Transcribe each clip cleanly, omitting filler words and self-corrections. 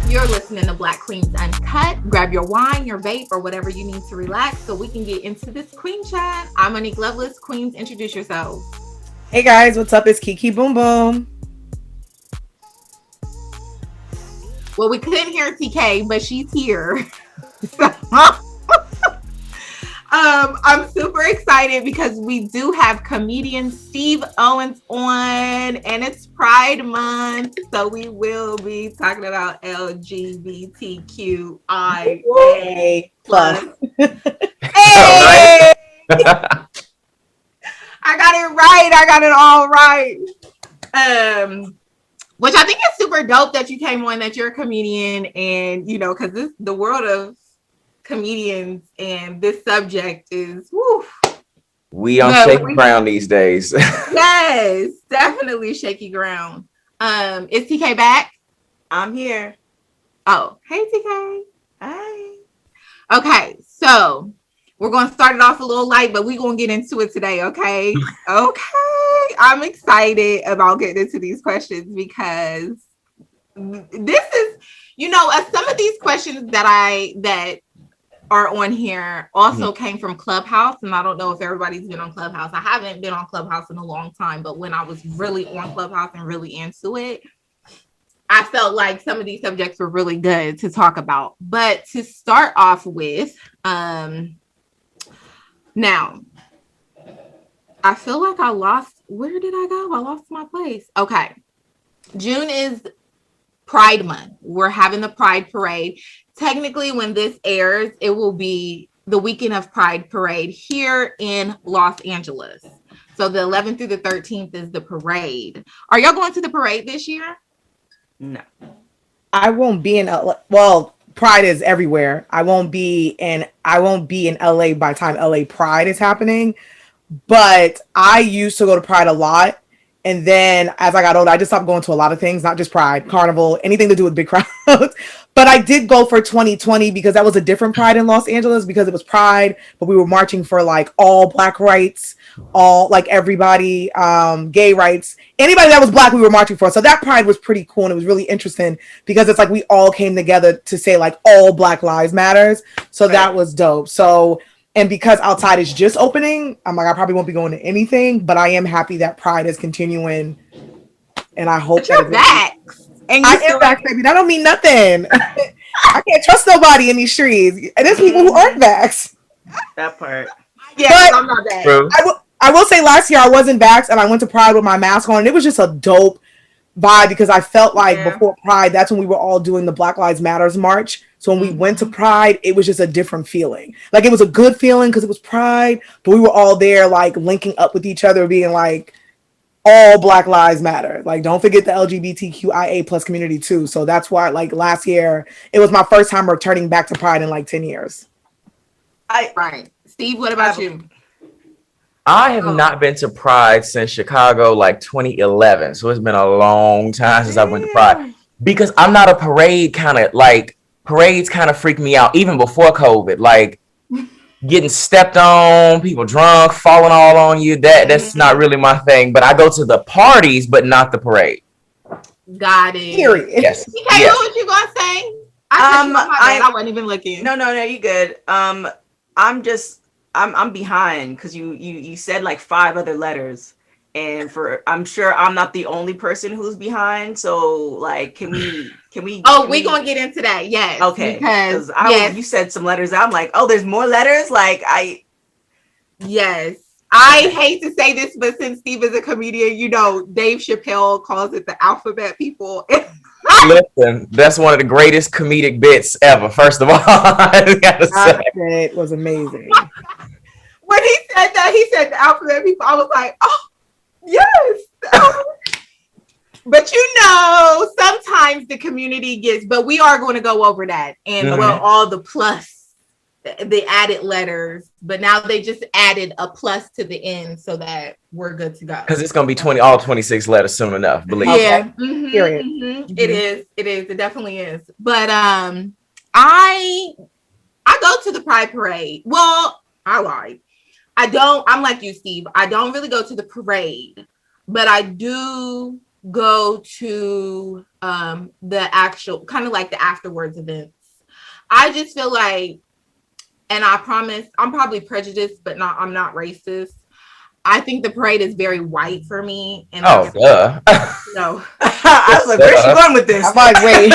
You're listening to Black Queens Uncut. Grab your wine, your vape, or whatever you need to relax so we can get into this queen chat. I'm Monique Lovelace. Queens, introduce yourselves. Hey guys, what's up? It's Kiki Boom Boom. Well, we couldn't hear TK, but she's here. I'm super excited because we do have comedian Steve Owens on, and it's Pride Month, so we will be talking about LGBTQIA plus. Hey! I got it right. I got it all right. Which I think is super dope that you came on, that you're a comedian, and because this the world of comedians and this subject is we on shaky ground these days. Yes, definitely shaky ground. Is TK back? I'm here. Oh, hey TK. Hey. Okay, so we're going to start it off a little light, but we're going to get into it today, okay? Okay. I'm excited about getting into these questions because this is, some of these questions that are on here also came from Clubhouse, and I don't know if everybody's been on Clubhouse. I haven't been on Clubhouse in a long time, but when I was really on Clubhouse and really into it, I felt like some of these subjects were really good to talk about. But to start off with, now, I feel like where did I go? I lost my place. Okay. June is Pride Month. We're having the Pride Parade. Technically, when this airs, it will be the weekend of Pride Parade here in Los Angeles. So the 11th through the 13th is the parade. Are y'all going to the parade this year? No. I won't be in well, Pride is everywhere. I won't be in LA by the time LA Pride is happening. But I used to go to Pride a lot. And then as I got older, I just stopped going to a lot of things, not just Pride, Carnival, anything to do with big crowds. But I did go for 2020 because that was a different Pride in Los Angeles, because it was Pride, but we were marching for like all Black rights, all like everybody, gay rights, anybody that was Black, we were marching for. So that Pride was pretty cool. And it was really interesting because it's like we all came together to say like all Black lives matters. So that was dope. So, and because outside is just opening, I'm like, I probably won't be going to anything, but I am happy that Pride is continuing. And I hope you're back. And I am back, baby. That don't mean nothing. I can't trust nobody in these streets. And there's people who aren't vaxxed. That part. Yeah, but I'm not back. I will say last year I wasn't vaxxed and I went to Pride with my mask on. And it was just a dope vibe because I felt like before Pride, that's when we were all doing the Black Lives Matters march. So when we went to Pride, it was just a different feeling. Like it was a good feeling because it was Pride, but we were all there like linking up with each other, being like, all Black lives matter. Like, don't forget the LGBTQIA plus community too. So that's why like last year, it was my first time returning back to Pride in like 10 years. Right. Steve, what about you? I have not been to Pride since Chicago, like 2011. So it's been a long time since I went to Pride. Because I'm not a parade kind of, like, parades kind of freak me out, even before COVID. Like, getting stepped on, people drunk, falling all on you, that's not really my thing. But I go to the parties, but not the parade. Got it. Period. Yes. TK, what you gonna say? I wasn't even looking. No, you good. I'm behind because you said like 5 other letters, and I'm sure I'm not the only person who's behind. So like, can we? Oh, we're gonna get into that. Yes. Okay. Because you said some letters. I'm like, oh, there's more letters. Like Yes. I hate to say this, but since Steve is a comedian, Dave Chappelle calls it the alphabet people. Listen, that's one of the greatest comedic bits ever. First of all, I gotta say. It was amazing. When he said that, he said the alphabet people. I was like, oh, yes. But sometimes the community gets, but we are going to go over that and all the plus, the added letters. But now they just added a plus to the end so that we're good to go. Because it's going to be all 26 letters soon enough, believe me. Yeah. Period. It is. It definitely is. But I go to the Pride Parade. Well, I lied. I'm like you, Steve. I don't really go to the parade, but I do go to the actual kind of like the afterwards events. I just feel like, and I promise I'm probably prejudiced, but I'm not racist. I think the parade is very white for me. And duh. No. I was like, where's she going with this? I'm like, wait.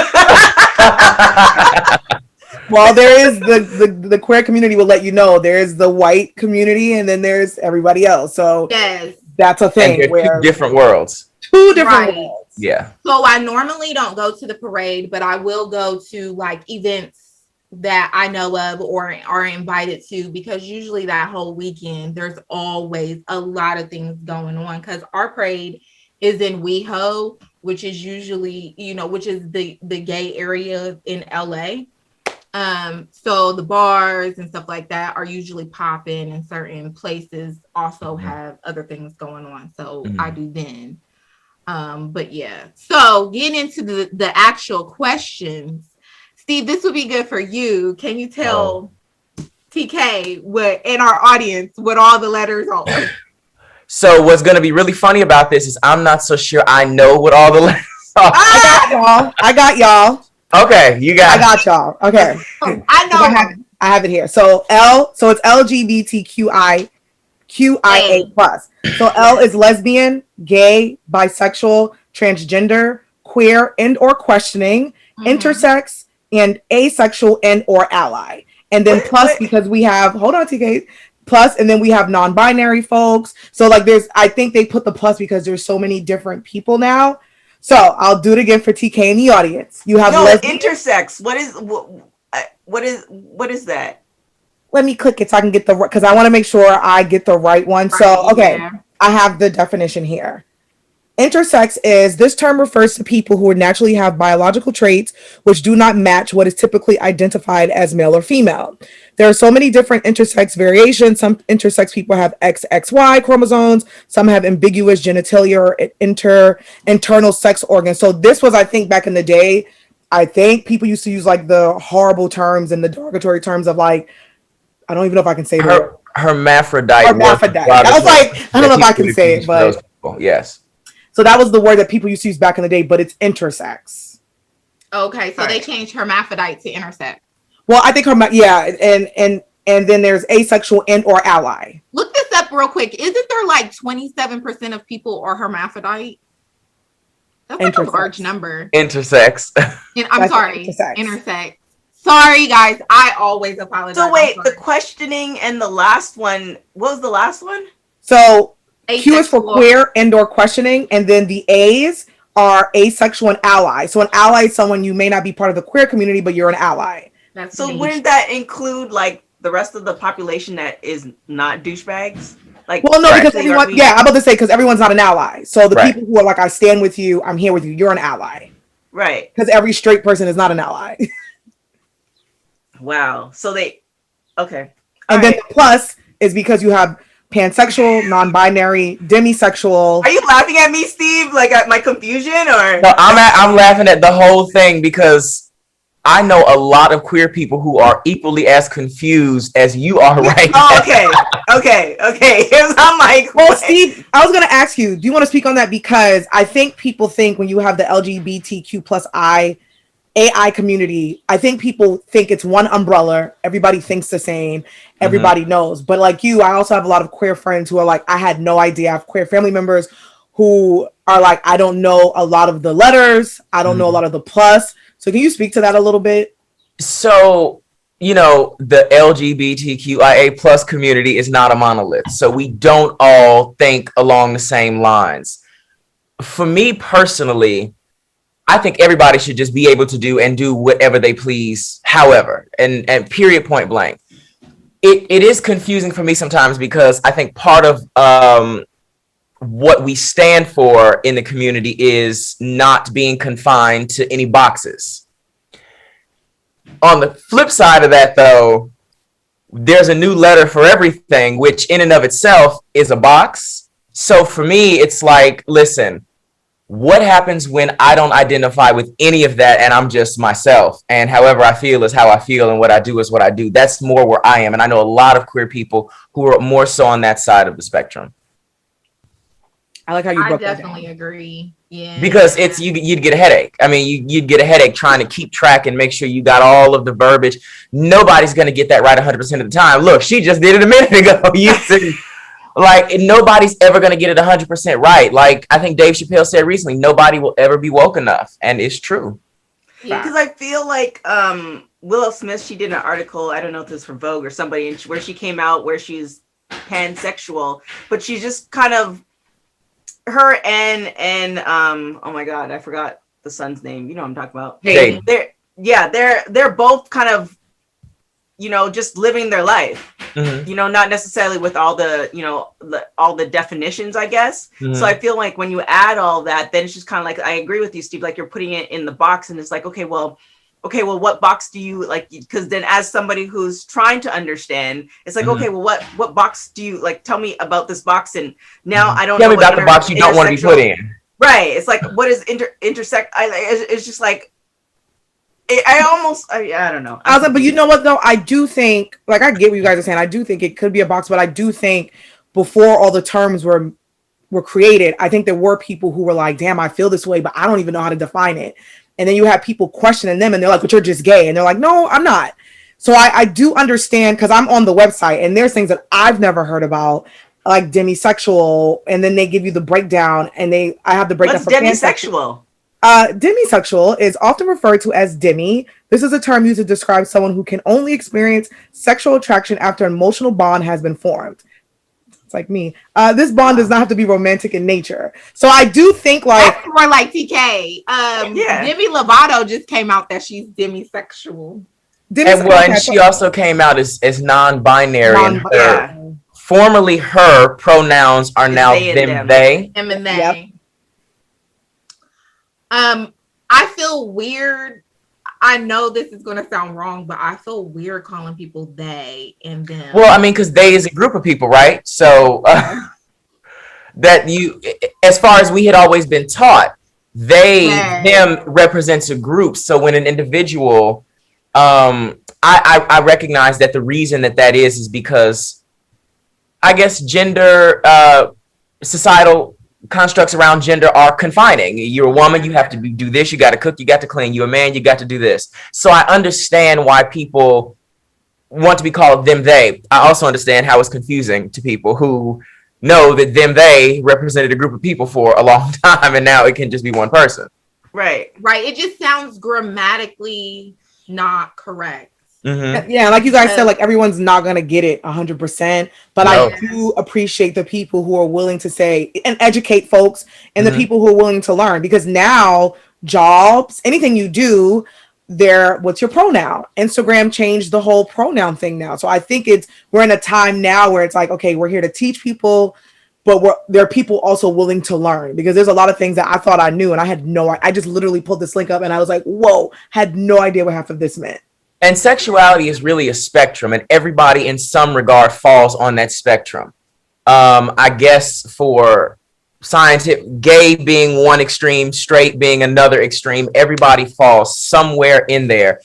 Well, there is the queer community will let you know there is the white community and then there's everybody else. So yes, that's a thing where two different worlds. Two different worlds. Yeah. So I normally don't go to the parade, but I will go to like events that I know of or are invited to, because usually that whole weekend there's always a lot of things going on, because our parade is in WeHo, which is usually, which is the gay area in LA. So the bars and stuff like that are usually popping, and certain places also have other things going on. So I do then. But yeah, so getting into the actual questions, Steve, this would be good for you. Can you tell TK what, in our audience, what all the letters are? So what's going to be really funny about this is I'm not so sure I know what all the letters are. I got y'all. Okay, you got. I got y'all. Okay, I know. I have it here. So so it's LGBTQIA plus. So L is lesbian, gay, bisexual, transgender, queer, and or questioning, intersex, and asexual and or ally. And then plus, because we have, hold on, TK, plus, and then we have non-binary folks. So like I think they put the plus because there's so many different people now. So I'll do it again for TK in the audience. You have intersex. What is that? Let me click it so I can get because I want to make sure I get the right one. Right, so, okay, yeah. I have the definition here. Intersex is, this term refers to people who naturally have biological traits which do not match what is typically identified as male or female. There are so many different intersex variations. Some intersex people have XXY chromosomes. Some have ambiguous genitalia or internal sex organs. So this was, I think, back in the day, I think people used to use like the horrible terms and the derogatory terms of like, I don't even know if I can say that. Hermaphrodite. I was like, I don't know if I can say it, but yes. So that was the word that people used to use back in the day, but it's intersex. Okay, so they changed hermaphrodite to intersex. Well, I think and then there's asexual and or ally. Look this up real quick. Isn't there like 27% of people are hermaphrodite? That's like a large number. Intersex. I'm sorry. Intersex. Sorry, guys. I always apologize. So wait, the questioning and the last one. What was the last one? So Q is for queer and or questioning, and then the A's are asexual and ally. So an ally is someone you may not be part of the queer community, but you're an ally. So wouldn't that include like the rest of the population that is not douchebags? Like, well, no, because everyone, I'm about to say, because everyone's not an ally. So the people who are like, I stand with you, I'm here with you, you're an ally. Right. Because every straight person is not an ally. Wow. So okay. And then the plus is because you have pansexual, non-binary, demisexual. Are you laughing at me, Steve? Like at my confusion, or? No, I'm laughing at the whole thing because I know a lot of queer people who are equally as confused as you are right now. Okay. I'm like, well, Steve, I was going to ask you, do you want to speak on that? Because I think people think when you have the LGBTQ plus AI community, I think people think it's one umbrella. Everybody thinks the same. Everybody knows. But like you, I also have a lot of queer friends who are like, I had no idea. I have queer family members who are like, I don't know a lot of the letters. I don't know a lot of the plus. So can you speak to that a little bit? So, the LGBTQIA plus community is not a monolith. So we don't all think along the same lines. For me personally, I think everybody should just be able to do whatever they please, however, and period, point blank. It is confusing for me sometimes because I think part of what we stand for in the community is not being confined to any boxes. On the flip side of that, though, there's a new letter for everything, which in and of itself is a box. So for me, it's like, listen, what happens when I don't identify with any of that and I'm just myself, and however I feel is how I feel and what I do is what I do? That's more where I am. And I know a lot of queer people who are more so on that side of the spectrum. I like how you I broke that definitely down. agree. Yeah. Because you'd get a headache. I mean, you'd get a headache trying to keep track and make sure you got all of the verbiage. Nobody's gonna get that right 100% of the time. Look, she just did it a minute ago. You see, like nobody's ever gonna get it 100% right. Like I think Dave Chappelle said recently, nobody will ever be woke enough, and it's true. Yeah. Because I feel like Willow Smith, she did an article, I don't know if this was for Vogue or somebody, and where she came out where she's pansexual, but she's just kind of her and oh my god, I forgot the son's name. You know what I'm talking about. Jade. They're both kind of, just living their life. Mm-hmm. Not necessarily with all the, all the definitions, I guess. Mm-hmm. So I feel like when you add all that, then it's just kind of like, I agree with you, Steve, like you're putting it in the box and it's like, okay, well, what box do you like? Because then as somebody who's trying to understand, it's like, okay, well, what box do you like? Tell me about this box. And now I don't know. Tell me about the box you don't want to be put in. Right. It's like, what is intersect? It's just like, I don't know. I was like, but you know what though? I do think, like, I get what you guys are saying. I do think it could be a box, but I do think before all the terms were created, I think there were people who were like, damn, I feel this way, but I don't even know how to define it. And then you have people questioning them and they're like, but you're just gay. And they're like, no, I'm not. So I do understand, because I'm on the website and there's things that I've never heard about, like demisexual. And then they give you the breakdown and I have the breakdown. What's demisexual? Demisexual is often referred to as demi. This is a term used to describe someone who can only experience sexual attraction after an emotional bond has been formed. It's like me. This bond does not have to be romantic in nature. So I do think like that's more like TK. Demi Lovato just came out that she's demisexual. And she also came out as non-binary. Formerly her pronouns are now them, they. Them and they. Yep. I feel weird. I know this is going to sound wrong, but I feel weird calling people they and them. Well, I mean, because they is a group of people, right? So that as far as we had always been taught, them represents a group. So when an individual, I recognize that the reason that is because I guess gender, societal constructs around gender are confining. You're a woman, you have to do this, you got to cook, you got to clean. You're a man, you got to do this. So I understand why people want to be called them, they. I also understand how it's confusing to people who know that them, they represented a group of people for a long time and now it can just be one person. Right. It just sounds grammatically not correct. Mm-hmm. Yeah, like you guys said, like everyone's not gonna get it 100%, but I do appreciate the people who are willing to say and educate folks, and the people who are willing to learn, because now jobs, anything you do, what's your pronoun? Instagram changed the whole pronoun thing now, so I think we're in a time now where it's like, okay, we're here to teach people, but there are people also willing to learn, because there's a lot of things that I thought I knew and I just literally pulled this link up and I was like, whoa, had no idea what half of this meant. And sexuality is really a spectrum, and everybody in some regard falls on that spectrum. I guess for scientific, gay being one extreme, straight being another extreme, everybody falls somewhere in there.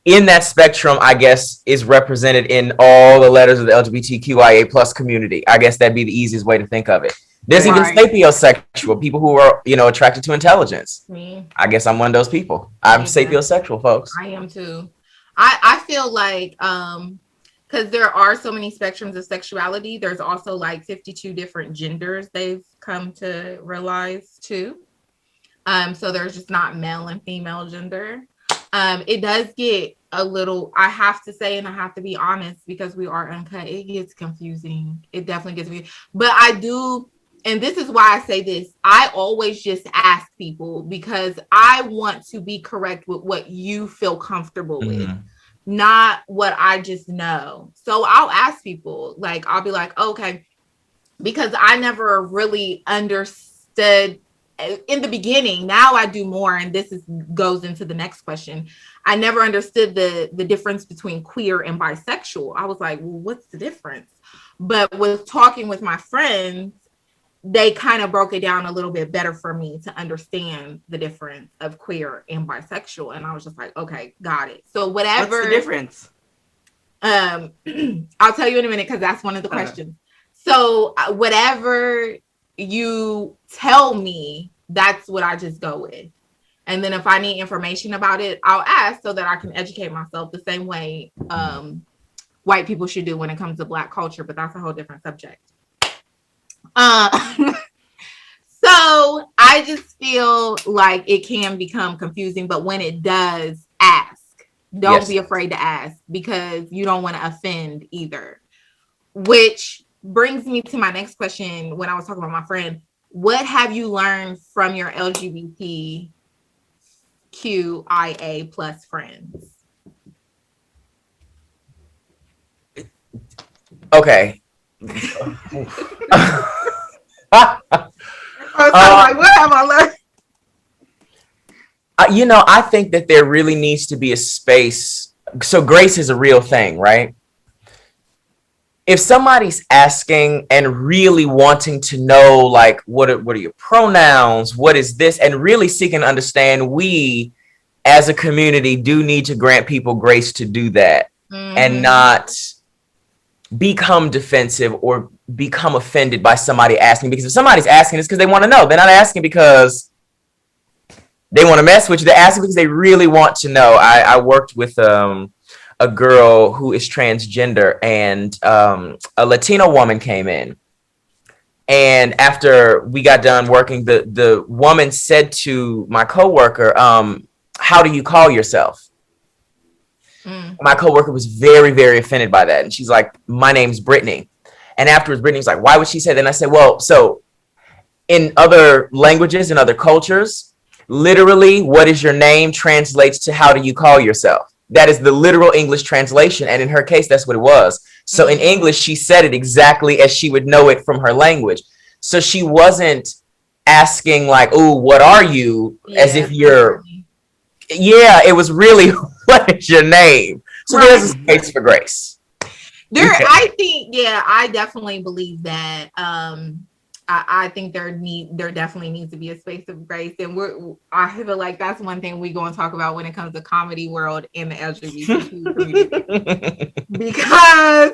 In that spectrum, I guess, is represented in all the letters of the LGBTQIA plus community. I guess that'd be the easiest way to think of it. There's even sapiosexual, people who are, attracted to intelligence. Me. I guess I'm one of those people. I'm sapiosexual, folks. I am too. I feel like because there are so many spectrums of sexuality, there's also like 52 different genders they've come to realize too. So there's just not male and female gender. It does get a little, I have to say, and I have to be honest, because we are uncut, it gets confusing. It definitely gets confusing. But I do, and this is why I say this, I always just ask people because I want to be correct with what you feel comfortable with, not what I just know. So I'll ask people, like, I'll be like, okay, because I never really understood in the beginning. Now I do more, and goes into the next question. I never understood the difference between queer and bisexual. I was like, well, what's the difference? But with talking with my friends, they kind of broke it down a little bit better for me to understand the difference of queer and bisexual. And I was just like, okay, got it. So whatever. What's the difference? I'll tell you in a minute, because that's one of the questions. So whatever you tell me, that's what I just go with. And then if I need information about it, I'll ask so that I can educate myself the same way white people should do when it comes to Black culture, but that's a whole different subject. So I just feel like it can become confusing, but when it does, ask. Don't be afraid to ask, because you don't want to offend either. Which brings me to my next question. When I was talking about my friend, what have you learned from your LGBTQIA plus friends? Okay. What have I learned? I think that there really needs to be a space. So grace is a real thing, right? If somebody's asking and really wanting to know, like, what are your pronouns? What is this? And really seeking to understand, we as a community do need to grant people grace to do that and not become defensive or become offended by somebody asking. Because if somebody's asking, it's because they want to know. They're not asking because they want to mess with you. They're asking because they really want to know. I worked with a girl who is transgender, and a Latino woman came in. And after we got done working, the woman said to my coworker, how do you call yourself? My coworker was very, very offended by that. And she's like, my name's Brittany. And afterwards, Brittany's like, why would she say that? And I said, well, so in other languages and other cultures, literally, what is your name translates to how do you call yourself? That is the literal English translation. And in her case, that's what it was. So in English, she said it exactly as she would know it from her language. So she wasn't asking like, oh, what are you? As if you're, it was really, what is your name? So there's a space for grace. I think, I definitely believe that. I think there definitely needs to be a space of grace, and I feel like that's one thing we're going to talk about when it comes to comedy world and the LGBTQ community, because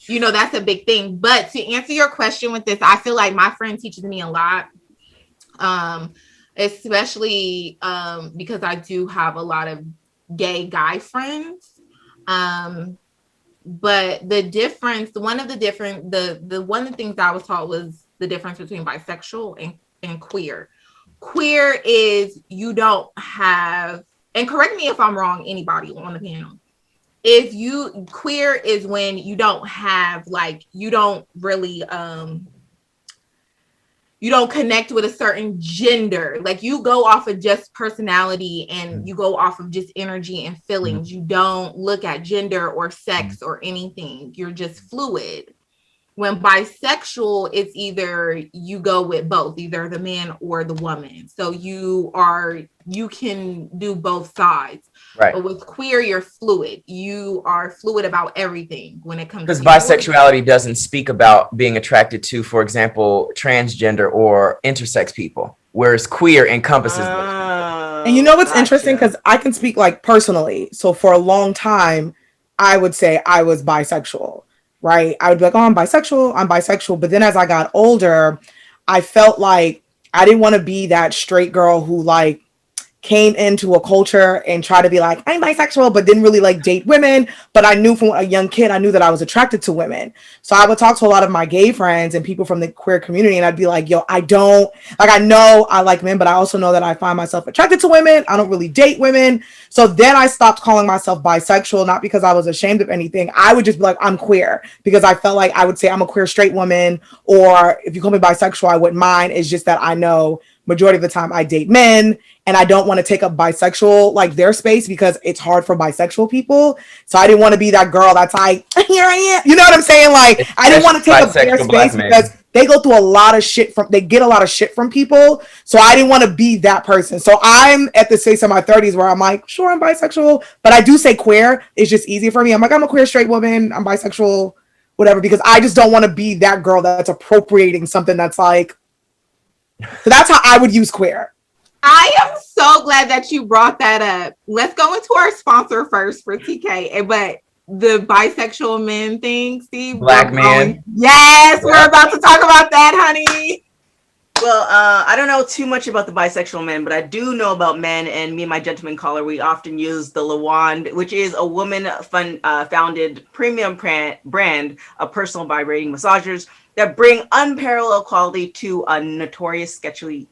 that's a big thing. But to answer your question with this, I feel like my friend teaches me a lot, especially because I do have a lot of gay guy friends. But the one of the things I was taught was the difference between bisexual and queer. Queer is you don't have, and correct me if I'm wrong, anybody on the panel. Queer is when you don't have, like, you don't really, you don't connect with a certain gender. Like, you go off of just personality and you go off of just energy and feelings. You don't look at gender or sex or anything. You're just fluid. When bisexual, it's either you go with both, either the man or the woman. So you can do both sides. Right. But with queer, you're fluid. You are fluid about everything when it comes to, because bisexuality doesn't speak about being attracted to, for example, transgender or intersex people, whereas queer encompasses those. And what's interesting, because I can speak like personally. So for a long time, I would say I was bisexual. Right. I would be like, oh, I'm bisexual. But then as I got older, I felt like I didn't want to be that straight girl who like came into a culture and tried to be like, I'm bisexual, but didn't really like date women. But I knew from a young kid, I knew that I was attracted to women. So I would talk to a lot of my gay friends and people from the queer community. And I'd be like, yo, I know I like men, but I also know that I find myself attracted to women. I don't really date women. So then I stopped calling myself bisexual, not because I was ashamed of anything. I would just be like, I'm queer, because I felt like I would say I'm a queer straight woman, or if you call me bisexual, I wouldn't mind. It's just that I know majority of the time I date men, and I don't want to take up bisexual, like, their space, because it's hard for bisexual people. So I didn't want to be that girl that's like, here I am. You know what I'm saying? Like, I didn't want to take up their space because they go through a lot of shit they get a lot of shit from people. So I didn't want to be that person. So I'm at the stage in my 30s where I'm like, sure, I'm bisexual, but I do say queer. It's just easier for me. I'm like, I'm a queer straight woman. I'm bisexual, whatever, because I just don't want to be that girl that's appropriating something that's like, so that's how I would use queer. I am so glad that you brought that up. Let's go into our sponsor first for TK. But the bisexual men thing, Steve. Black men. Yes, we're about to talk about that, honey. Well, I don't know too much about the bisexual men, but I do know about men. And me and my gentleman caller, we often use the LaWand, which is a woman-founded premium brand of personal vibrating massagers that bring unparalleled quality to a notorious sketchy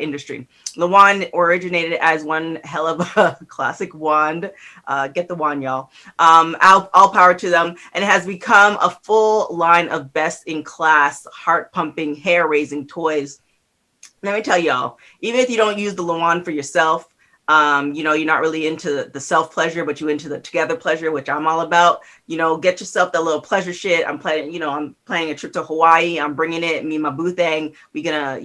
industry. LaWand originated as one hell of a classic wand. Get the wand, y'all. All power to them. And it has become a full line of best-in-class, heart-pumping, hair-raising toys. Let me tell y'all, even if you don't use the LaWand for yourself, you're not really into the self pleasure, but you into the together pleasure, which I'm all about. Get yourself that little pleasure shit. I'm planning a trip to Hawaii. I'm bringing it. Me and my boo thing. We gonna,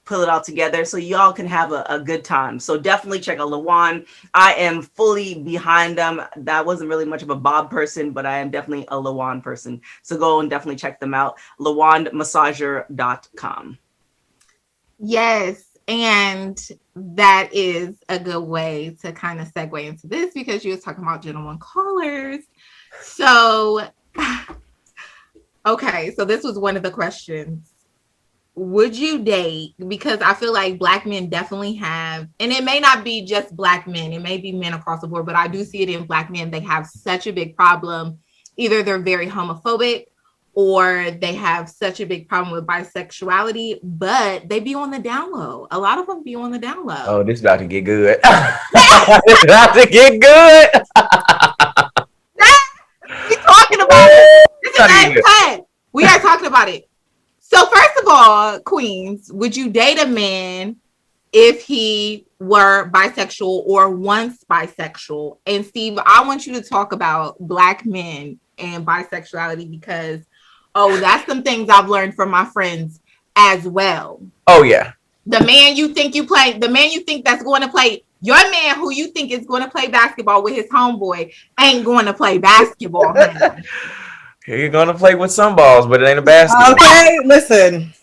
pull it all together so y'all can have a good time. So definitely check out LaWand. I am fully behind them. That wasn't really much of a Bob person, but I am definitely a LaWand person. So go and definitely check them out. LaWandmassager.com. Yes, and that is a good way to kind of segue into this because you was talking about gentlemen callers. So, okay, so this was one of the questions. Would you date? Because I feel like Black men definitely have, and it may not be just Black men, it may be men across the board, but I do see it in Black men. They have such a big problem. Either they're very homophobic or they have such a big problem with bisexuality, but they be on the down low. A lot of them be on the down low. Oh, this is about to get good. This is about to get good. We talking about it. This is uncut. We are talking about it. So first of all, queens, would you date a man if he were bisexual or once bisexual? And Steve, I want you to talk about Black men and bisexuality because that's some things I've learned from my friends as well. Oh, yeah. The man you think that's going to play, your man who you think is going to play basketball with his homeboy ain't going to play basketball. You're going to play with some balls, but it ain't a basketball. Okay, listen.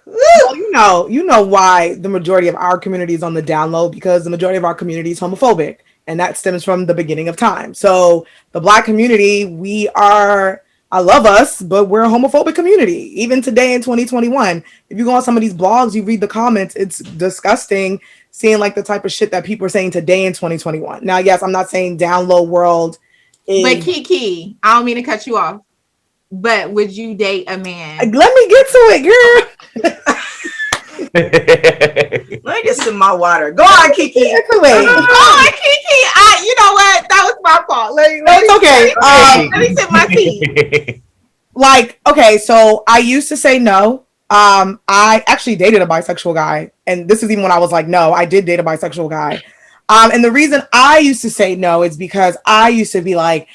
Well, you know why the majority of our community is on the down low, because the majority of our community is homophobic, and that stems from the beginning of time. So the Black community, I love us, but we're a homophobic community. Even today in 2021, if you go on some of these blogs, you read the comments, it's disgusting seeing like the type of shit that people are saying today in 2021. Now, yes, I'm not saying down low world is... But Kiki, I don't mean to cut you off, but would you date a man? Let me get to it, girl. Let me just sip my water. Go on, Kiki. Go on, Kiki. You know what? That was my fault. It's okay. Let me sip my tea. Okay, so I used to say no. I actually dated a bisexual guy, and this is even when I was like, no, I did date a bisexual guy. And the reason I used to say no is because I used to be like,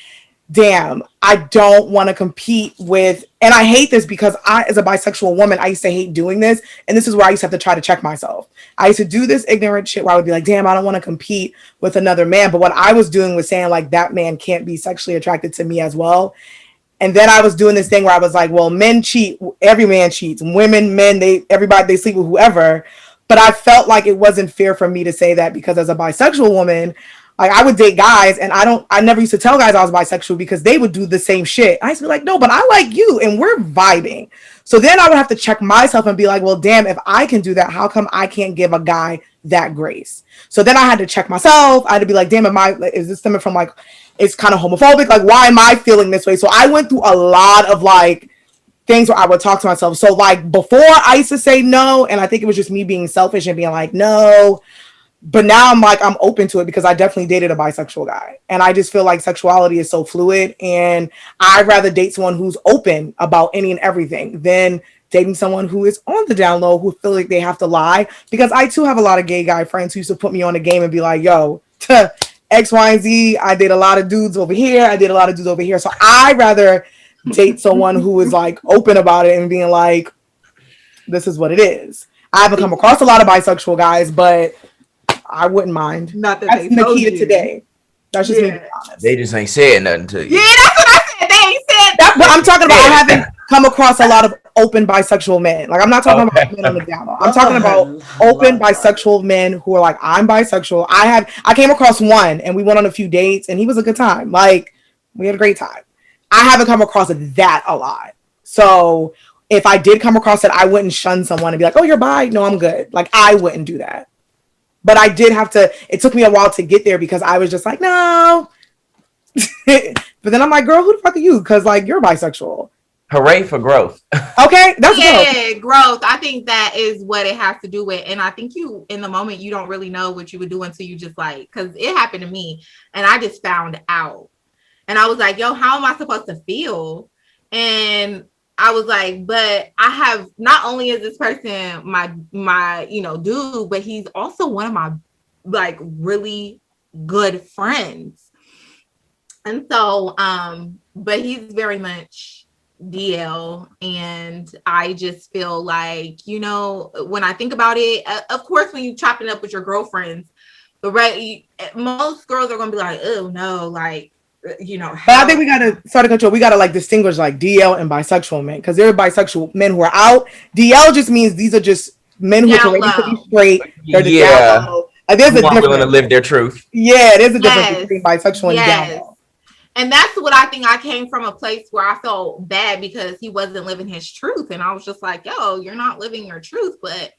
damn, I don't want to compete with, and I hate this because I, as a bisexual woman, I used to hate doing this. And this is where I used to have to try to check myself. I used to do this ignorant shit where I would be like, damn, I don't want to compete with another man. But what I was doing was saying like, that man can't be sexually attracted to me as well. And then I was doing this thing where I was like, well, men cheat. Every man cheats. Women, men, everybody, they sleep with whoever. But I felt like it wasn't fair for me to say that because as a bisexual woman, like I would date guys and I never used to tell guys I was bisexual because they would do the same shit. I used to be like, no, but I like you and we're vibing. So then I would have to check myself and be like, well, damn, if I can do that, how come I can't give a guy that grace? So then I had to check myself. I had to be like, damn, is this stemming from like, it's kind of homophobic? Like, why am I feeling this way? So I went through a lot of like things where I would talk to myself. So like before I used to say no, and I think it was just me being selfish and being like, no. But now I'm like, I'm open to it because I definitely dated a bisexual guy. And I just feel like sexuality is so fluid. And I'd rather date someone who's open about any and everything than dating someone who is on the down low, who feel like they have to lie. Because I too have a lot of gay guy friends who used to put me on the game and be like, yo, X, Y, and Z. I date a lot of dudes over here. I date a lot of dudes over here. So I'd rather date someone who is like open about it and being like, this is what it is. I haven't come across a lot of bisexual guys, but I wouldn't mind. Not that that's Nikita today. That's just me being honest. They just ain't said nothing to you. Yeah, that's what I said. They ain't said that. But I'm talking about I haven't come across a lot of open bisexual men. Like I'm not talking about men on the down low. I'm talking about open bisexual men who are like, I'm bisexual. I came across one and we went on a few dates and he was a good time. Like we had a great time. I haven't come across that a lot. So if I did come across it, I wouldn't shun someone and be like, oh, you're bi. No, I'm good. Like, I wouldn't do that. But I did have to, it took me a while to get there because I was just like, no. But then I'm like, girl, who the fuck are you? Because, like, you're bisexual. Hooray for growth. Okay, that's good. Growth. I think that is what it has to do with. And I think you, in the moment, you don't really know what you would do until you just like, because it happened to me and I just found out. And I was like, yo, how am I supposed to feel? And I was like, but I have, not only is this person my dude, but he's also one of my like really good friends. And so, but he's very much DL, and I just feel like, when I think about it, of course, when you chopping up with your girlfriends, most girls are gonna be like, oh no, like, But I think we gotta start to control. We gotta like distinguish like DL and bisexual men, because there are bisexual men who are out. DL just means these are just men who are ready to be straight. They're just down low. Like, there's a difference. Willing to live their truth. Yeah, there's a difference between bisexual and down low. And that's what I think. I came from a place where I felt bad because he wasn't living his truth. And I was just like, yo, you're not living your truth. But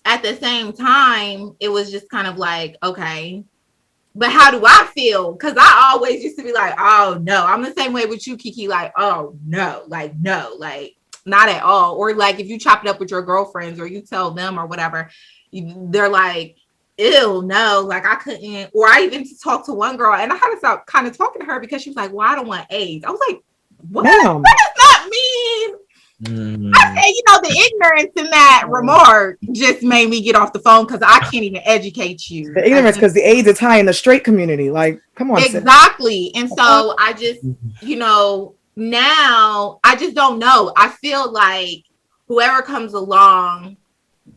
at the same time, it was just kind of like, okay, but how do I feel? Because I always used to be like, oh, no. I'm the same way with you, Kiki. Like, oh, no, like, not at all. Or like if you chop it up with your girlfriends or you tell them or whatever, they're like, ew, no, like I couldn't. Or I even talked to one girl and I had to stop kind of talking to her because she was like, well, I don't want AIDS. I was like, what? What does that mean? I said, the ignorance in that remark just made me get off the phone because I can't even educate you. The ignorance, because the AIDS is high in the straight community. Like, come on. Exactly. And so I just, now I just don't know. I feel like whoever comes along,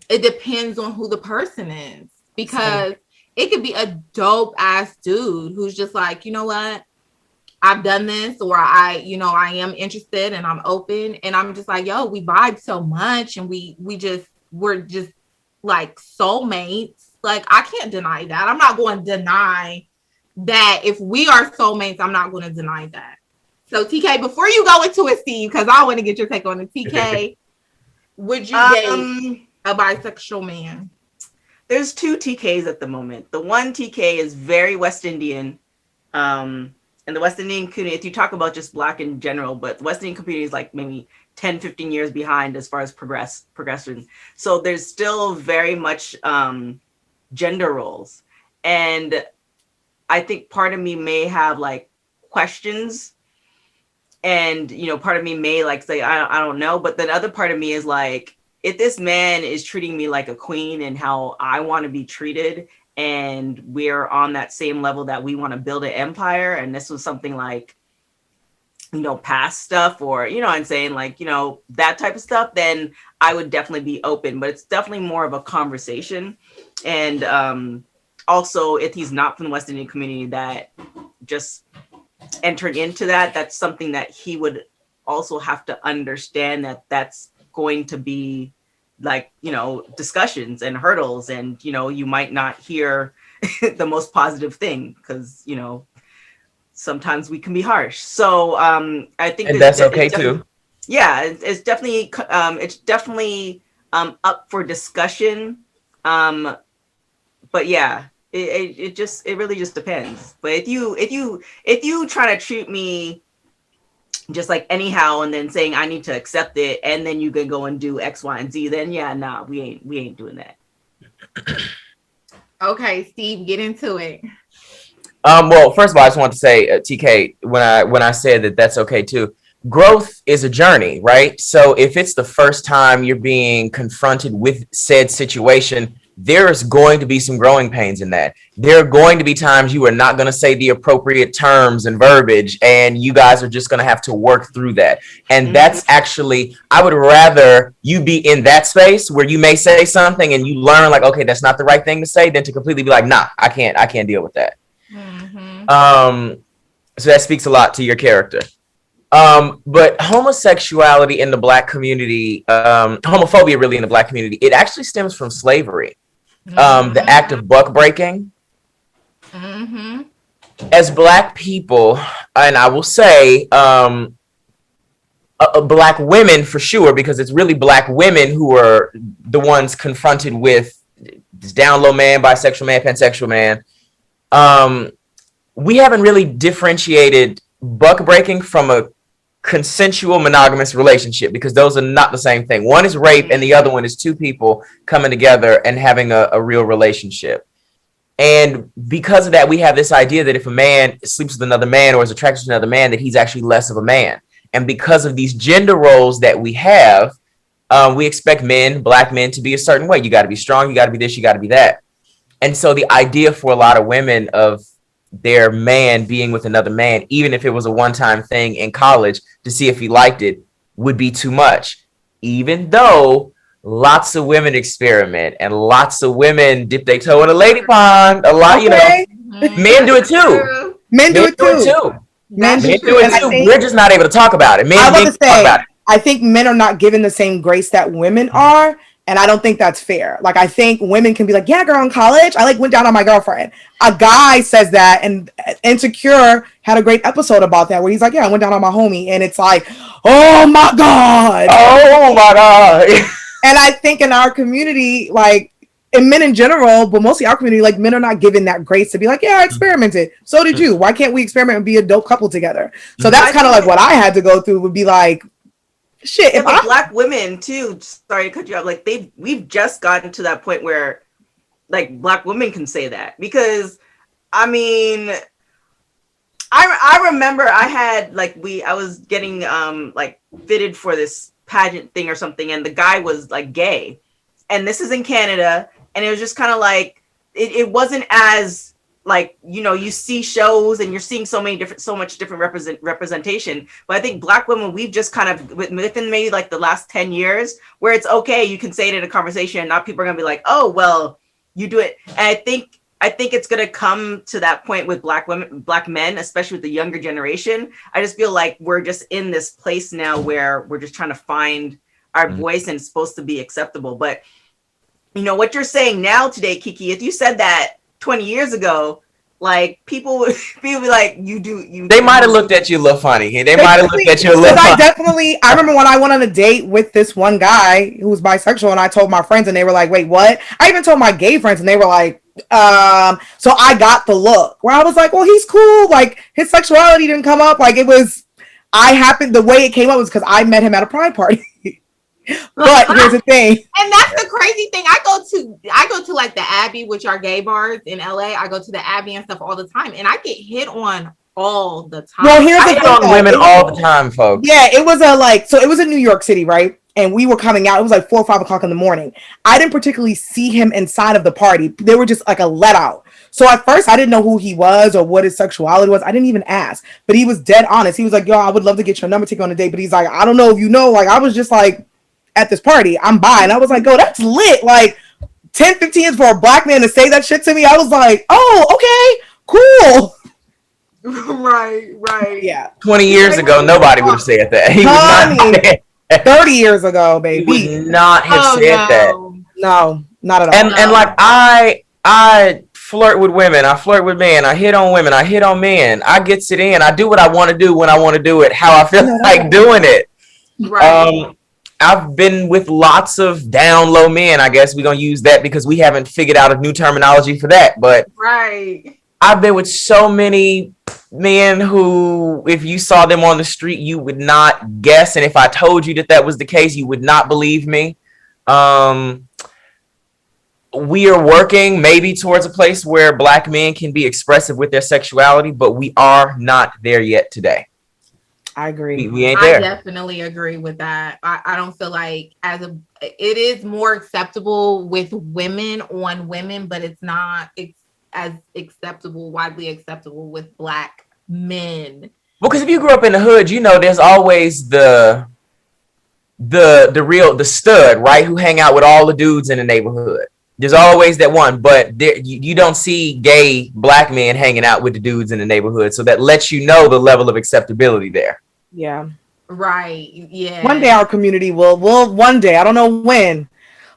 it depends on who the person is. Because it could be a dope ass dude who's just like, you know what? I've done this, or I am interested and I'm open, and I'm just like, yo, we vibe so much, and we're just like soulmates. Like, I can't deny that. I'm not going to deny that. If we are soulmates, I'm not going to deny that. So TK, before you go into it, Steve, because I want to get your take on it. TK, would you date a bisexual man? There's two TKs at the moment. The one TK is very West Indian. And the West Indian community, if you talk about just Black in general, but the West Indian community is like maybe 10, 15 years behind as far as progression. So there's still very much gender roles. And I think part of me may have like questions, and, part of me may like say, I don't know. But then other part of me is like, if this man is treating me like a queen and how I want to be treated, and we're on that same level that we want to build an empire, and this was something like, past stuff, or, I'm saying like, that type of stuff, then I would definitely be open. But it's definitely more of a conversation. And also, if he's not from the West Indian community that just entered into that, that's something that he would also have to understand, that that's going to be like, discussions and hurdles, and, you might not hear the most positive thing because, sometimes we can be harsh. So I think that's okay too. Yeah, it's definitely up for discussion. But yeah, it really just depends. But if you try to treat me just like anyhow, and then saying I need to accept it, and then you can go and do X, Y, and Z, then yeah, nah, we ain't doing that. Okay, Steve, get into it. Well, first of all, I just want to say, TK, when I said that's okay too, growth is a journey, right? So if it's the first time you're being confronted with said situation, there's going to be some growing pains in that. There are going to be times you are not going to say the appropriate terms and verbiage, and you guys are just going to have to work through that. And that's actually, I would rather you be in that space where you may say something and you learn like, okay, that's not the right thing to say, than to completely be like, nah, I can't deal with that. So that speaks a lot to your character. But homosexuality in the Black community, homophobia really in the Black community, it actually stems from slavery. The act of buck breaking. As Black people, and I will say, a Black women for sure, because it's really Black women who are the ones confronted with this down low man, bisexual man, pansexual man. We haven't really differentiated buck breaking from a consensual monogamous relationship, because those are not the same thing. One is rape and the other one is two people coming together and having a real relationship. And because of that, we have this idea that if a man sleeps with another man or is attracted to another man, that he's actually less of a man. And because of these gender roles that we have, we expect men, Black men, to be a certain way. You got to be strong, you got to be this, you got to be that. And so the idea for a lot of women of their man being with another man, even if it was a one-time thing in college to see if he liked it, would be too much. Even though lots of women experiment and lots of women dip their toe in a lady pond. A lot, Okay. Men do it too. Men do it too. Men do it too. We're just not able to talk about it. Men need to talk about it. I think men are not given the same grace that women are, and I don't think that's fair. Like, I think women can be like, yeah, girl, in college, I went down on my girlfriend. A guy says that, and Insecure had a great episode about that, where he's like, yeah, I went down on my homie, and it's like, oh my God. Oh my God. And I think in our community, like, and men in general, but mostly our community, like, men are not given that grace to be like, yeah, I experimented. So did you. Why can't we experiment and be a dope couple together? So that's kind of like what I had to go through, would be like, shit. If Black women too, sorry to cut you off, like we've just gotten to that point where like Black women can say that, because I mean, I remember I had I was getting like fitted for this pageant thing or something, and the guy was like gay, and this is in Canada, and it was just kind of like it wasn't as like, you know, you see shows and you're seeing so much different representation. But I think Black women, we've just kind of within maybe like the last 10 years where it's okay, you can say it in a conversation and not people are gonna be like, oh well, you do it. And I think it's gonna come to that point with Black women, Black men, especially with the younger generation. I just feel like we're just in this place now where we're just trying to find our voice, and it's supposed to be acceptable. But you know what you're saying now today, Kiki, if you said that 20 years ago, like people would be like, they might have looked at you a little funny. They might have looked at you a little funny. I remember when I went on a date with this one guy who was bisexual, and I told my friends and they were like, wait, what? I even told my gay friends and they were like, so I got the look where I was like, well, he's cool. Like, his sexuality didn't come up. Like, the way it came up was because I met him at a pride party. But here's the thing, and that's the crazy thing. I go to like the Abbey, which are gay bars in LA. I go to the Abbey and stuff all the time, and I get hit on all the time. Well, here's the thing, on women all the time, folks. Yeah, it was in New York City, right? And we were coming out. It was like 4 or 5 o'clock in the morning. I didn't particularly see him inside of the party. They were just like a let out. So at first, I didn't know who he was or what his sexuality was. I didn't even ask. But he was dead honest. He was like, yo, I would love to get your number, take you on a date. But he's like, I don't know if you know. Like, I was just like, at this party, I'm bi. And I was like, oh, that's lit. Like, 10, 15 years for a Black man to say that shit to me. I was like, oh, okay, cool. Right. Yeah. 20 years ago, nobody would have said that. 30 years ago, baby. He would not have said that. No, not at all. And like, I flirt with women. I flirt with men. I hit on women. I hit on men. I gets it in. I do what I want to do when I want to do it, how I feel like doing it. Right. I've been with lots of down low men. I guess we're going to use that because we haven't figured out a new terminology for that. But right. I've been with so many men who, if you saw them on the street, you would not guess. And if I told you that was the case, you would not believe me. We are working maybe towards a place where Black men can be expressive with their sexuality, but we are not there yet today. I agree. We ain't there. I definitely agree with that. I don't feel like it is more acceptable with women on women, but it's not as acceptable, widely acceptable with Black men. Well, because if you grew up in the hood, you know, there's always the stud, right? Who hang out with all the dudes in the neighborhood. There's always that one, but you don't see gay Black men hanging out with the dudes in the neighborhood. So that lets you know the level of acceptability there. Yeah. Right. Yeah. One day our community will one day, I don't know when,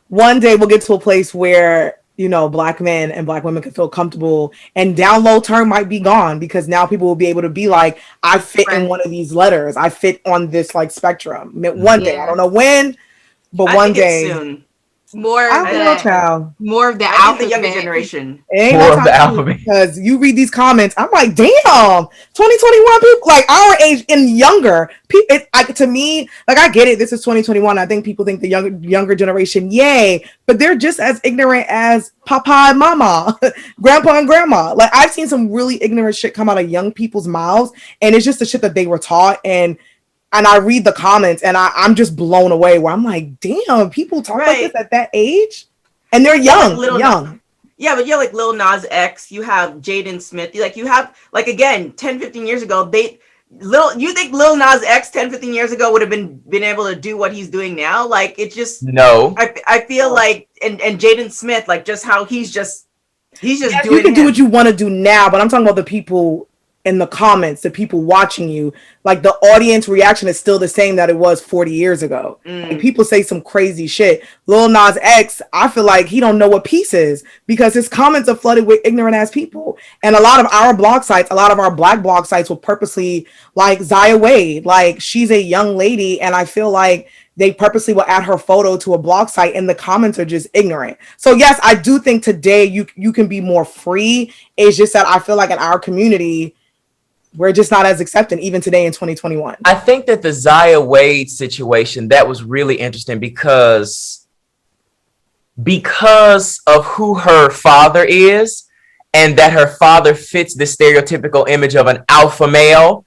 one day we'll get to a place where you know, Black men and Black women can feel comfortable, and down low term might be gone because now people will be able to be like, I fit in one of these letters. I fit on this like spectrum. One day, I don't know when, but one day. Soon. More of the more of the alphabet. The younger generation. More of the alphabet. Because you read these comments, I'm like, damn, 2021 people like our age and younger people. To me, like I get it. This is 2021. I think people think the younger generation, yay, but they're just as ignorant as Papa and Mama, Grandpa and Grandma. Like I've seen some really ignorant shit come out of young people's mouths, and it's just the shit that they were taught. And I read the comments and I'm just blown away where I'm like, damn, people talk like this at that age? And they're young, young. Yeah, but you're like Lil Nas X, you have Jaden Smith, you have, like, again, 10, 15 years ago, you think Lil Nas X 10, 15 years ago would have been able to do what he's doing now? Like, it's just, no. I feel like, and Jaden Smith, like, just how he's just doing you can do what you want to do now, but I'm talking about the people in the comments, the people watching you, like the audience reaction is still the same that it was 40 years ago. Like, people say some crazy shit. Lil Nas X, I feel like he don't know what peace is because his comments are flooded with ignorant ass people. And a lot of our blog sites, a lot of our Black blog sites will purposely like Zaya Wade, like she's a young lady, and I feel like they purposely will add her photo to a blog site and the comments are just ignorant. So yes, I do think today you can be more free. It's just that I feel like in our community, we're just not as accepting even today in 2021. I think that the Zaya Wade situation, that was really interesting because of who her father is and that her father fits the stereotypical image of an alpha male,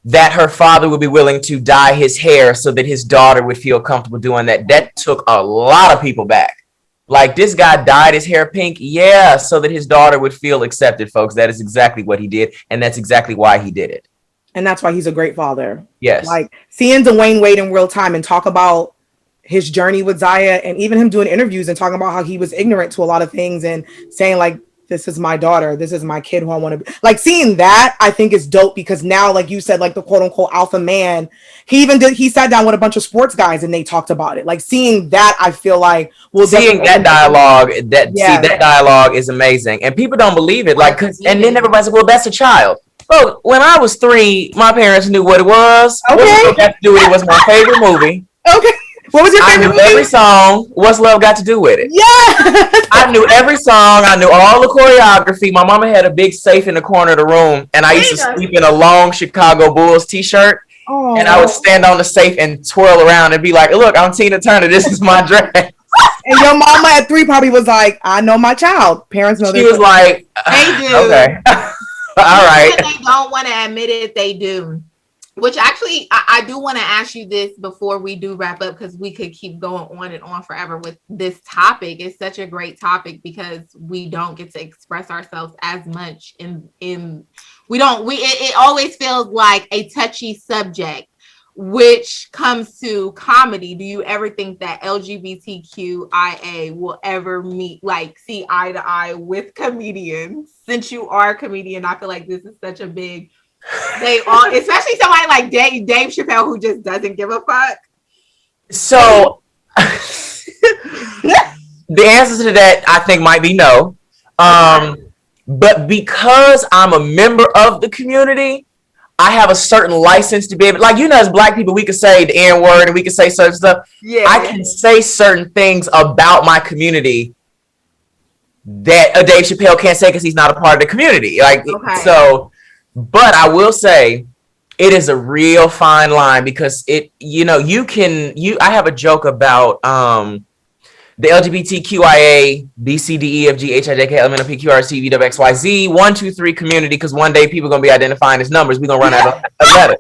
that her father would be willing to dye his hair so that his daughter would feel comfortable doing that. That took a lot of people back. Like, this guy dyed his hair pink, so that his daughter would feel accepted, folks. That is exactly what he did, and that's exactly why he did it. And that's why he's a great father. Yes. Like, seeing Dwayne Wade in real time and talk about his journey with Zaya, and even him doing interviews and talking about how he was ignorant to a lot of things and saying, like, this is my daughter, this is my kid who I want to be. Like, seeing that, I think is dope because now, like you said, like the quote unquote alpha man, he sat down with a bunch of sports guys and they talked about it. Like, seeing that, I feel like seeing that dialogue, that dialogue is amazing. And people don't believe it. Like, and then everybody's like, well, that's a child. Well, when I was 3, my parents knew what it was. Okay. What's Love Got to Do with It was my favorite movie. Okay. What was your favorite movie? I knew every song. What's Love Got to Do with It? Yeah. I knew every song. I knew all the choreography. My mama had a big safe in the corner of the room, and I used to sleep in a long Chicago Bulls t-shirt. Oh. And I would stand on the safe and twirl around and be like, look, I'm Tina Turner. This is my dress. And your mama at 3 probably was like, I know my child. Parents know. She was like, they do. Okay. All right. They don't want to admit it. They do. Which actually, I do want to ask you this before we do wrap up, because we could keep going on and on forever with this topic. It's such a great topic because we don't get to express ourselves as much it always feels like a touchy subject, which comes to comedy. Do you ever think that LGBTQIA will ever see eye to eye with comedians? Since you are a comedian, I feel like this is such a big, especially somebody like Dave Chappelle, who just doesn't give a fuck. So the answer to that, I think, might be no. But because I'm a member of the community, I have a certain license to be able, like, as Black people, we could say the N word and we could say certain stuff. Yeah. I can say certain things about my community that a Dave Chappelle can't say because he's not a part of the community. But I will say it is a real fine line because I have a joke about the LGBTQIA BCDEFGHIJKLMNOPQRSTUVWXYZ 1, 2, 3 community, because one day people are gonna be identifying as numbers. We're gonna run out of a letter.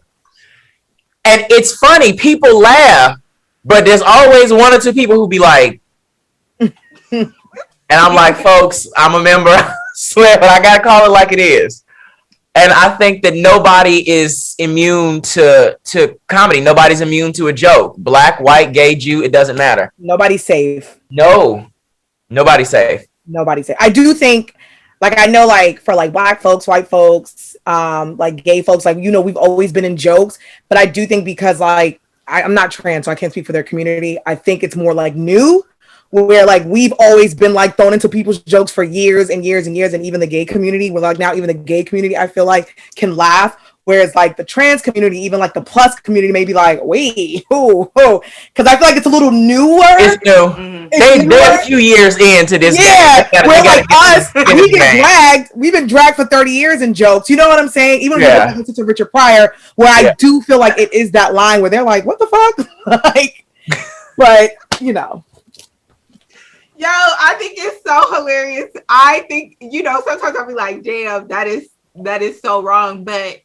And it's funny, people laugh, but there's always 1 or 2 people who be like, and I'm like, folks, I'm a member, I swear, but I gotta call it like it is. And I think that nobody is immune to comedy. Nobody's immune to a joke. Black, white, gay, Jew, it doesn't matter. Nobody's safe. No, nobody's safe. Nobody's safe. I do think, like, I know, like, for like Black folks, white folks, like gay folks, like, we've always been in jokes, but I do think because, like, I'm not trans, so I can't speak for their community. I think it's more like new, where like we've always been like thrown into people's jokes for years and years and years, and even the gay community, where like now even the gay community I feel like can laugh. Whereas like the trans community, even like the plus community may be like, wait, who? Because I feel like it's a little newer. It's new. Mhm. They're a few years into this. Yeah, where like us, we get bang. dragged. We've been dragged for 30 years in jokes. You know what I'm saying? Even when I listen to Richard Pryor, where I do feel like it is that line where they're like, what the fuck? Like, but you know. Yo, I think it's so hilarious. I think, you know, sometimes I'll be like, damn, that is so wrong. But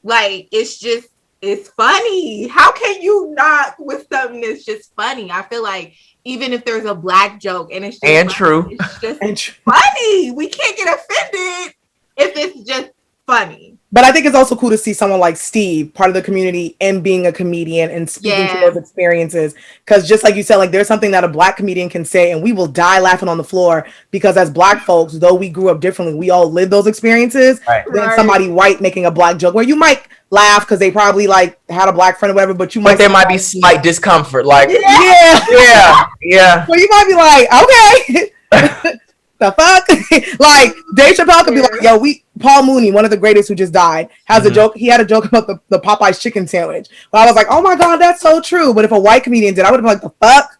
like, it's funny. How can you not with something that's just funny? I feel like even if there's a black joke and it's just and funny, true, it's just funny. We can't get offended if it's just funny. But I think it's also cool to see someone like Steve, part of the community, and being a comedian and speaking to those experiences. Because just like you said, like there's something that a black comedian can say and we will die laughing on the floor, because as black folks, though we grew up differently, we all live those experiences. Right. Then somebody white making a black joke where you might laugh because they probably like had a black friend or whatever, but there might be slight discomfort. Like, yeah. Well, you might be like, okay. The fuck? Like Dave Chappelle could be like, yo, Paul Mooney, one of the greatest who just died, has a joke. He had a joke about the Popeye's chicken sandwich. But I was like, oh my God, that's so true. But if a white comedian did, I would have been like, the fuck?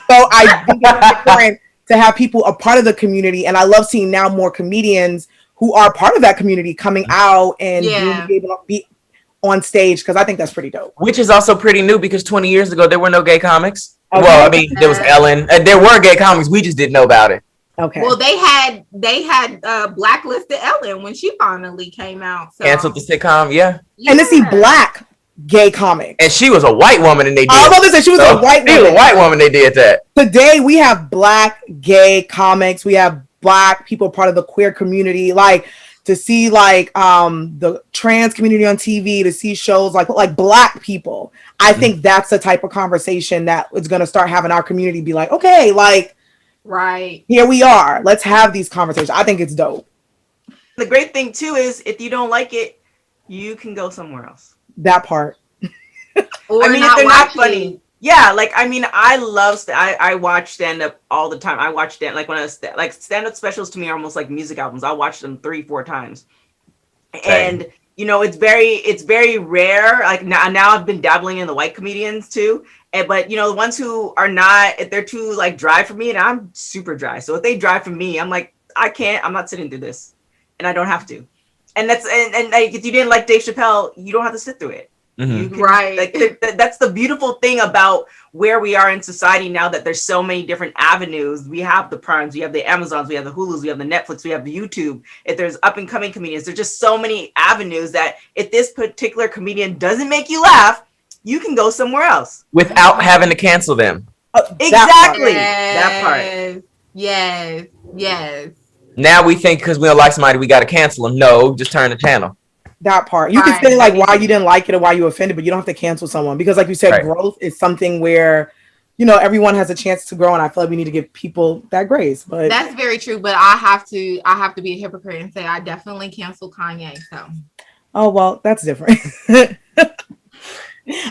So I think it's important to have people a part of the community. And I love seeing now more comedians who are part of that community coming out and being able to be on stage, because I think that's pretty dope. Which is also pretty new, because 20 years ago, there were no gay comics. Okay. Well, I mean, there was Ellen. There were gay comics. We just didn't know about it. Okay. Well, they had blacklisted Ellen when she finally came out. So. Canceled the sitcom, yeah. And to see black gay comics. And she was a white woman, and they did. I was about to say she was a white woman. She was a white woman. They did that. Today we have black gay comics. We have black people part of the queer community. Like to see like the trans community on TV, to see shows like black people. I think that's the type of conversation that is going to start having our community be like, okay, like. Right. Here we are. Let's have these conversations. I think it's dope. The great thing too is if you don't like it, you can go somewhere else. That part. I mean, if they're not funny. Yeah, like I mean, I love I watch stand up all the time. I watch stand like when I was like stand up specials to me are almost like music albums. I watch them 3-4 times. And you know, it's very rare. Like now I've been dabbling in the white comedians too. But you know, the ones who are not, if they're too like dry for me, and I'm super dry. So if they dry for me, I'm like, I'm not sitting through this, and I don't have to. And that's and like if you didn't like Dave Chappelle, you don't have to sit through it. Mm-hmm. Right. Like that's the beautiful thing about where we are in society now, that there's so many different avenues. We have the Primes, we have the Amazons, we have the Hulus, we have the Netflix, we have the YouTube. If there's up and coming comedians, there's just so many avenues that if this particular comedian doesn't make you laugh, you can go somewhere else without having to cancel them. Exactly. That part. Yes. Now we think because we don't like somebody, we got to cancel them. No, just turn the channel. That part. You can say like why you didn't like it or why you offended, but you don't have to cancel someone, because like you said, growth is something where, you know, everyone has a chance to grow, and I feel like we need to give people that grace. But that's very true. But I have to be a hypocrite and say I definitely canceled Kanye. So. Oh well, that's different.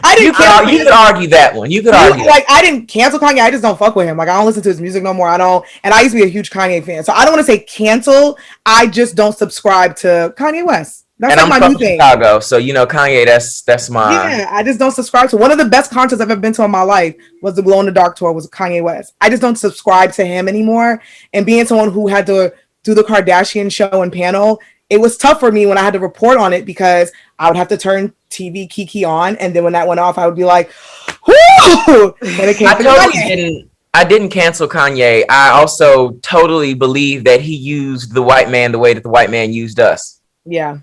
I didn't. You could argue that one. You could argue. Like I didn't cancel Kanye. I just don't fuck with him. Like I don't listen to his music no more. I don't. And I used to be a huge Kanye fan, so I don't want to say cancel. I just don't subscribe to Kanye West. That's and like I'm my new thing. Chicago, so you know Kanye. That's my. Yeah, I just don't subscribe to. One of the best concerts I've ever been to in my life was the Glow in the Dark tour. Was Kanye West. I just don't subscribe to him anymore. And being someone who had to do the Kardashian show and panel, it was tough for me when I had to report on it, because I would have to turn TV Kiki on, and then when that went off, I would be like, "Whoo!" I didn't cancel Kanye. I also totally believe that he used the white man the way that the white man used us. Yeah.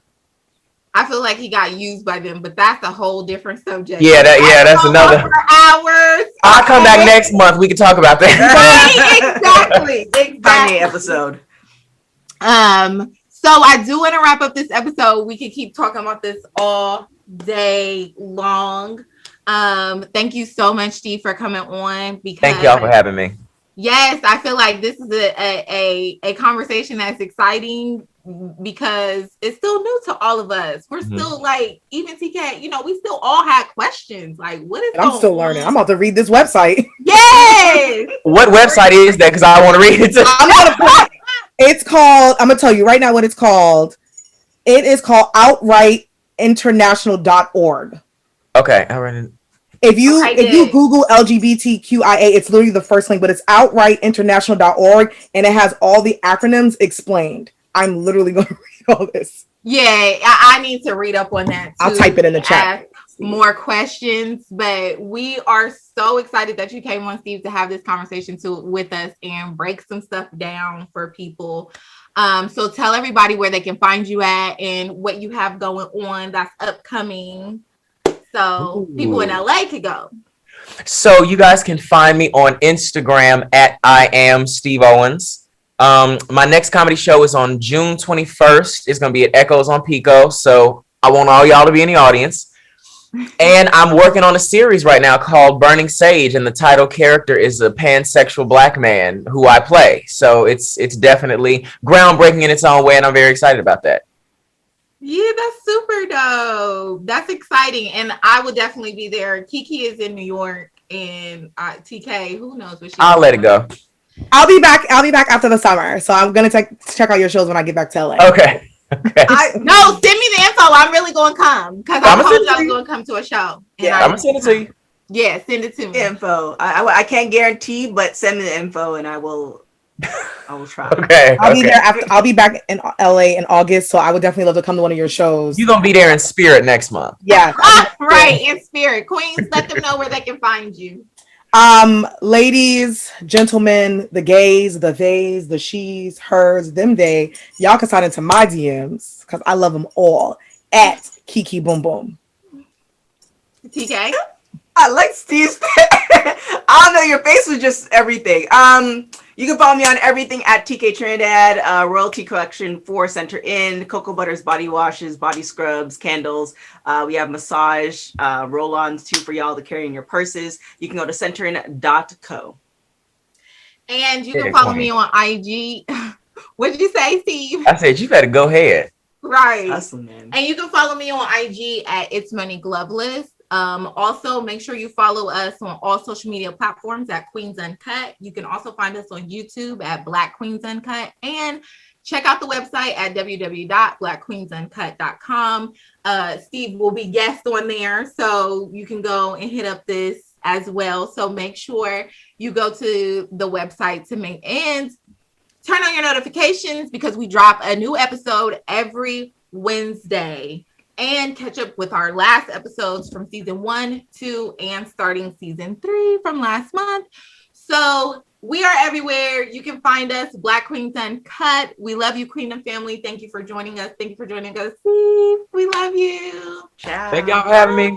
I feel like he got used by them, but that's a whole different subject. Yeah, that's another. Hours. I'll come back next month. We can talk about that. Right, exactly. Kanye episode. So I do want to wrap up this episode. We could keep talking about this all day long. Thank you so much, Steve, for coming on. Because thank y'all for having me. Yes, I feel like this is a conversation that's exciting because it's still new to all of us. We're Mhm. still like, even TK, you know, we still all had questions. Like, what is And I'm still learning. I'm about to read this website. Yes. What website is that? Because I want to read it too. It's called, I'm gonna tell you right now what it's called. It is called outrightinternational.org. Okay, I read it. If you Google LGBTQIA, it's literally the first link, but it's outrightinternational.org and it has all the acronyms explained. I'm literally going to read all this. Yeah, I need to read up on that too. I'll type it in the chat. More questions, but we are so excited that you came on, Steve, to have this conversation with us and break some stuff down for people. So tell everybody where they can find you at and what you have going on that's upcoming. So people in LA could go. So you guys can find me on Instagram at I am Steve Owens. My next comedy show is on June 21st. It's going to be at Echoes on Pico. So I want all y'all to be in the audience. And I'm working on a series right now called Burning Sage. And the title character is a pansexual Black man who I play. So it's definitely groundbreaking in its own way. And I'm very excited about that. Yeah, that's super dope. That's exciting. And I will definitely be there. Kiki is in New York and TK, who knows what I'll let it go. I'll be back after the summer. So I'm going to check out your shows when I get back to LA. Okay. No, send me the info. I'm really going to come because I told you I was going to come to a show. Yeah, I'm going to send it to you. Yeah, send it to me. Info. I can't guarantee, but send me the info and I will try. Okay. I'll be back in LA in August, so I would definitely love to come to one of your shows. You're going to be there in spirit next month. Yeah. Right, in spirit. Queens, let them know where they can find you. Ladies, gentlemen, the gays, the theys, the she's, hers, them, they, y'all can sign into my DMs because I love them all at Kiki Boom Boom. TK? I like Steve's. I don't know, your face was just everything. You can follow me on everything at TK Trinidad, royalty collection for Center Inn, Cocoa Butters body washes, body scrubs, candles. We have massage, roll-ons too for y'all to carry in your purses. You can go to centerin.co. And you can follow me on IG. What did you say, Steve? I said, you better go ahead. Right. Hustle, man. And you can follow me on IG at It's Money Gloveless. Also, make sure you follow us on all social media platforms at Queens Uncut. You can also find us on YouTube at Black Queens Uncut and check out the website at www.blackqueensuncut.com. Steve will be guest on there, so you can go and hit up this as well. So make sure you go to the website to make and turn on your notifications because we drop a new episode every Wednesday. And catch up with our last episodes from season 1, 2, and starting season 3 from last month. So we are everywhere. You can find us, Black Queens Uncut. We love you, Queendom family. Thank you for joining us. Thank you for joining us, Steve. We love you. Ciao. Thank y'all for having me.